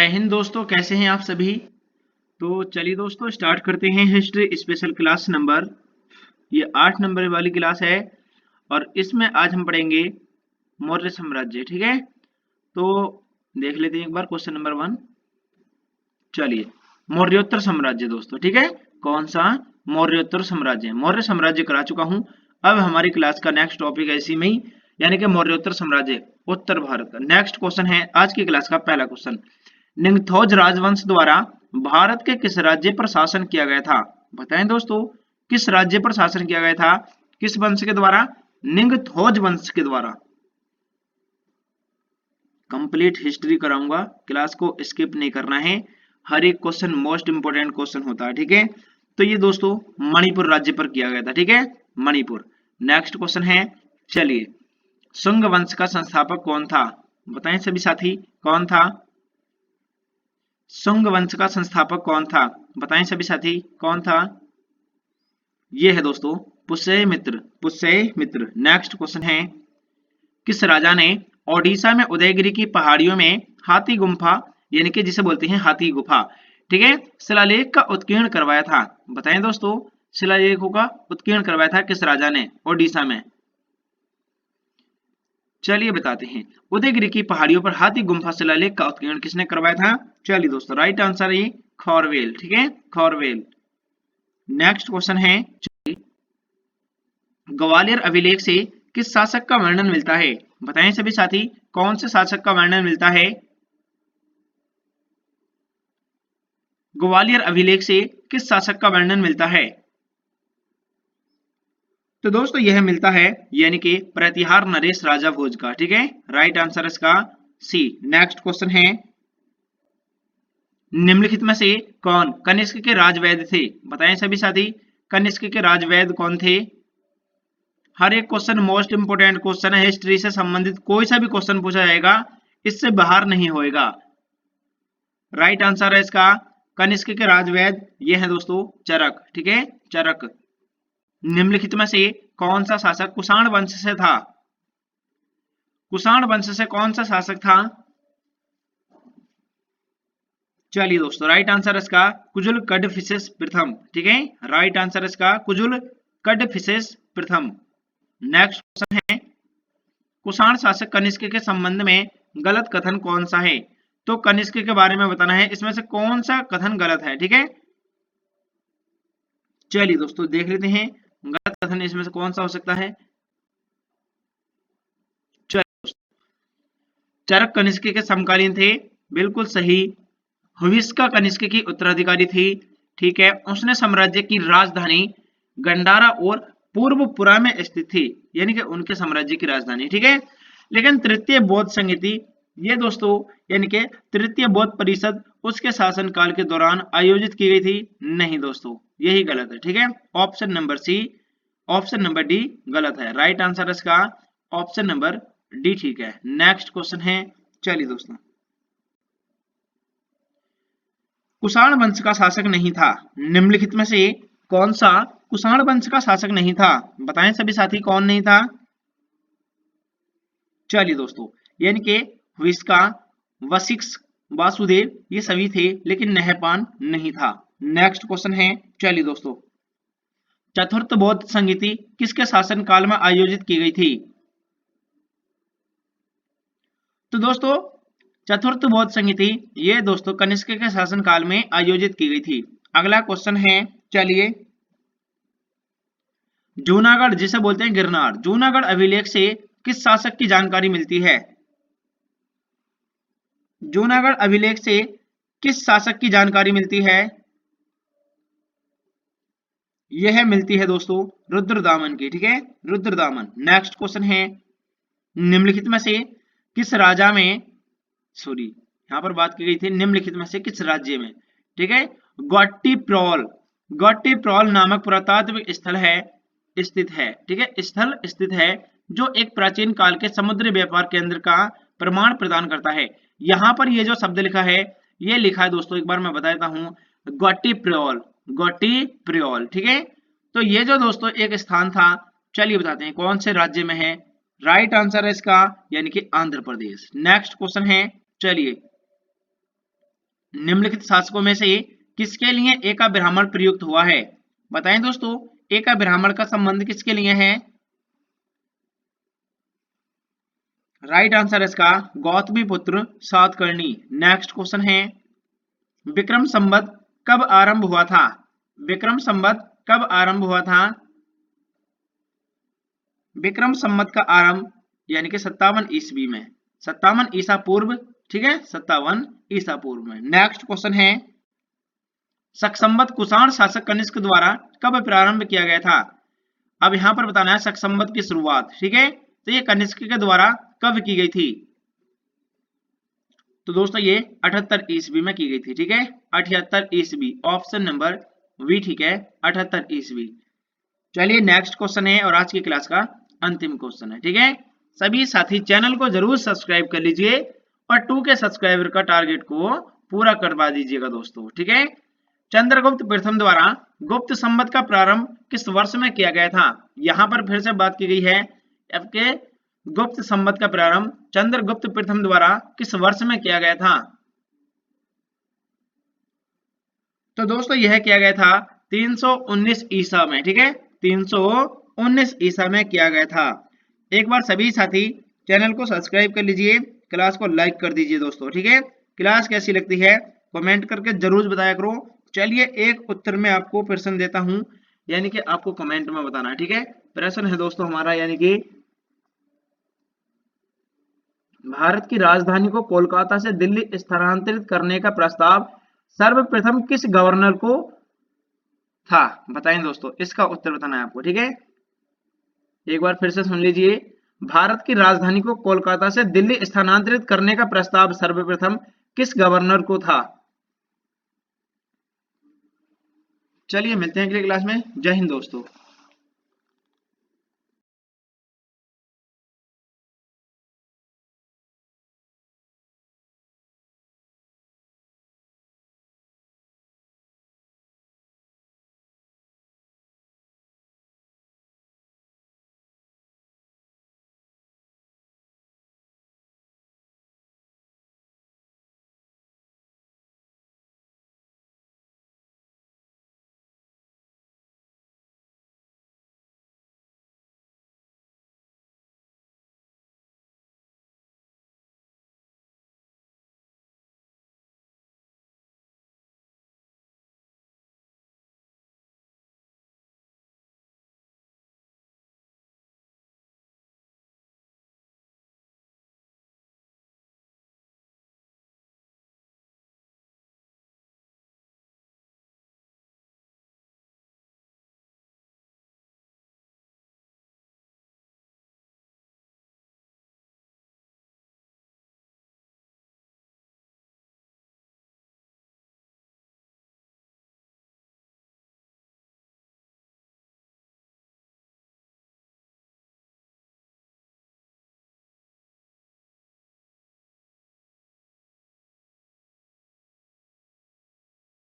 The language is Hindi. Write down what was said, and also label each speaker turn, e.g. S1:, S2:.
S1: जय हिंद दोस्तों, कैसे हैं आप सभी। तो चलिए दोस्तों स्टार्ट करते हैं हिस्ट्री स्पेशल क्लास नंबर, ये 8 नंबर वाली क्लास है और इसमें आज हम पढ़ेंगे मौर्य साम्राज्य। ठीक है, तो देख लेते हैं एक बार क्वेश्चन नंबर 1। चलिए, मौर्योत्तर साम्राज्य दोस्तों, ठीक है, कौन सा मौर्योत्तर साम्राज्य। मौर्य साम्राज्य करा चुका हूं। अब हमारी क्लास का नेक्स्ट टॉपिक है इसी में ही, यानी कि मौर्योत्तर साम्राज्य उत्तर भारत। नेक्स्ट क्वेश्चन है आज की क्लास का पहला क्वेश्चन। निंगथौज राजवंश द्वारा भारत के किस राज्य पर शासन किया गया था। बताएं दोस्तों, किस राज्य पर शासन किया गया था, किस वंश के द्वारा। निंगथौज वंश के द्वारा। कंप्लीट हिस्ट्री कराऊंगा, क्लास को स्किप नहीं करना है, हर एक क्वेश्चन मोस्ट इंपोर्टेंट क्वेश्चन होता है। ठीक है, तो ये दोस्तों मणिपुर राज्य पर किया गया था। ठीक है, मणिपुर। नेक्स्ट क्वेश्चन है, चलिए, शुंग वंश का संस्थापक कौन था। बताएं सभी साथी, कौन था। शुंग वंश का संस्थापक कौन था, बताएं सभी साथी, कौन था। ये है दोस्तों पुष्यमित्र, पुष्यमित्र। नेक्स्ट क्वेश्चन है, किस राजा ने ओडिशा में उदयगिरी की पहाड़ियों में हाथी गुम्फा, यानी कि जिसे बोलते हैं हाथी गुफा, ठीक है, शिलालेख का उत्कीर्ण करवाया था। बताएं दोस्तों, शिलालेखों का उत्कीर्ण करवाया था किस राजा ने ओडिशा में। चलिए बताते हैं, उदयगिरी की पहाड़ियों पर हाथी गुम्फा शिलालेख का उत्कीर्ण किसने करवाया था। चलिए दोस्तों, राइट आंसर है खौरवेल। ठीक है, खौरवेल। नेक्स्ट क्वेश्चन है, ग्वालियर अभिलेख से किस शासक का वर्णन मिलता है। बताएं सभी साथी, कौन से शासक का वर्णन मिलता है। ग्वालियर अभिलेख से किस शासक का वर्णन मिलता है। तो दोस्तों यह मिलता है, यानी कि प्रतिहार नरेश राजा भोज का। ठीक है, राइट आंसर इसका सी। नेक्स्ट क्वेश्चन है, निम्नलिखित में से कौन कनिष्क के राजवैद्य थे। बताएं सभी साथी, कनिष्क के राजवैद्य कौन थे। हर एक क्वेश्चन मोस्ट इंपोर्टेंट क्वेश्चन है, हिस्ट्री से संबंधित कोई सा भी क्वेश्चन पूछा जाएगा, इससे बाहर नहीं होएगा। राइट आंसर है इसका कनिष्क के राजवैद्य, ये है दोस्तों चरक। ठीक है, चरक। निम्नलिखित में से कौन सा शासक कुषाण वंश से था। कुषाण वंश से कौन सा शासक था। चलिए दोस्तों, राइट आंसर इसका कुजुल कड़फिसेस प्रथम। ठीक है, राइट आंसर इसका कुजुल कड़फिसेस प्रथम। नेक्स्ट क्वेश्चन है, कुषाण शासक कनिष्क के संबंध में गलत कथन कौन सा है। तो कनिष्क के बारे में बताना है, इसमें से कौन सा कथन गलत है। ठीक है, चलिए दोस्तों देख लेते हैं गलत कथन इसमें से कौन सा हो सकता है। चलिए, चरक कनिष्क के समकालीन थे, बिल्कुल सही। हुविस्का कनिष्क की उत्तराधिकारी थी। ठीक है, उसने साम्राज्य की राजधानी गंडारा और पूर्वपुरा में स्थित थी, यानी कि उनके साम्राज्य की राजधानी। ठीक है, लेकिन तृतीय बौद्ध संहिता, ये दोस्तों यानी कि तृतीय बौद्ध परिषद उसके शासनकाल के दौरान आयोजित की गई थी। नहीं दोस्तों, यही गलत है। ठीक है, option number C, option number D गलत है। राइट आंसर इसका ऑप्शन नंबर डी ठीक है। नेक्स्ट क्वेश्चन है, चलिए दोस्तों, कुषाण वंश का शासक नहीं था, निम्नलिखित में से कौन सा कुषाण वंश का शासक नहीं था। बताएं सभी साथी, कौन नहीं था। चलिए दोस्तों, यानी कि हुइस्का, वशिष्ठ, वासुदेव, ये सभी थे, लेकिन नहपान नहीं था। नेक्स्ट क्वेश्चन है, चलिए दोस्तों, चतुर्थ बौद्ध संहिता किसके शासन काल में आयोजित की गई थी। तो दोस्तों चतुर्थ बौद्ध संहिता ये दोस्तों कनिष्क के शासन काल में आयोजित की गई थी। अगला क्वेश्चन है, चलिए, जूनागढ़ जिसे बोलते हैं गिरनार, जूनागढ़ अभिलेख से किस शासक की जानकारी मिलती है। जूनागढ़ अभिलेख से किस शासक की जानकारी मिलती है। यह मिलती है दोस्तों रुद्रदामन की। ठीक है, रुद्रदामन। नेक्स्ट क्वेश्चन है, निम्नलिखित में से किस राजा में, सॉरी यहां पर बात की गई थी निम्नलिखित में से किस राज्य में। ठीक है, गौट्टीप्रॉल, गौट्टीप्रॉल नामक पुरातात्विक स्थल है, स्थित है। ठीक है, स्थल स्थित है जो एक प्राचीन काल के समुद्री व्यापार केंद्र का प्रमाण प्रदान करता है। यहां पर ये जो शब्द लिखा है, ये लिखा है दोस्तों, एक बार मैं बता देता हूं, गौट्टीप्रॉल, गौट्टीप्रॉल। ठीक है, तो ये जो दोस्तों एक स्थान था, चलिए बताते हैं कौन से राज्य में है। राइट आंसर है इसका यानी कि आंध्र प्रदेश। नेक्स्ट क्वेश्चन है, चलिए, निम्नलिखित शासकों में से किसके लिए एका ब्राह्मण प्रयुक्त हुआ है? बताएं दोस्तों, एका ब्राह्मण का संबंध किसके लिए है? राइट आंसर इसका गौतमी पुत्र सातकर्णी। नेक्स्ट क्वेश्चन है, विक्रम संवत कब आरंभ हुआ था? विक्रम संवत कब आरंभ हुआ था? विक्रम संवत का आरंभ यानी कि 57 ईस्वी में, 57 ईसा पूर्व, ठीक है, 57 ईसा पूर्व में। नेक्स्ट क्वेश्चन है, शक संवत कुषाण शासक कनिष्क द्वारा कब प्रारंभ किया गया था? अब यहां पर बताना है शक संवत की शुरुआत, ठीक है, तो ये कनिष्क के द्वारा कब की गई थी? तो दोस्तों ये 78 ईस्वी में की गई थी, ठीक है, 78 ईस्वी, ऑप्शन नंबर वी, ठीक है, 78 ईस्वी। चलिए नेक्स्ट क्वेश्चन है और आज की क्लास का अंतिम क्वेश्चन है, ठीक है। सभी साथी चैनल को जरूर सब्सक्राइब कर लीजिए और 2 के सब्सक्राइबर का टारगेट को पूरा करवा दीजिएगा दोस्तों, ठीक है। चंद्रगुप्त प्रथम द्वारा गुप्त संवत का प्रारंभ किस वर्ष में किया गया था? यहां पर फिर से बात की गई है आपके गुप्त संवत का प्रारंभ चंद्रगुप्त प्रथम द्वारा किस वर्ष में किया गया था? तो दोस्तों यह किया गया था 319 ईसा में, ठीक है, 319 ईसा में किया गया था। एक बार सभी साथी चैनल को सब्सक्राइब कर लीजिए, क्लास को लाइक कर दीजिए दोस्तों, ठीक है। क्लास कैसी लगती है कमेंट करके जरूर बताया करो। चलिए एक उत्तर में आपको प्रश्न देता हूं, यानी कि आपको कमेंट में बताना है, ठीक है। प्रश्न है दोस्तों हमारा, यानी कि भारत की राजधानी को कोलकाता से दिल्ली स्थानांतरित करने का प्रस्ताव सर्वप्रथम किस गवर्नर को था? बताएं दोस्तों, इसका उत्तर बताना है आपको, ठीक है। एक बार फिर से सुन लीजिए, भारत की राजधानी को कोलकाता से दिल्ली स्थानांतरित करने का प्रस्ताव सर्वप्रथम किस गवर्नर को था? चलिए मिलते हैं अगली क्लास में। जय हिंद दोस्तों।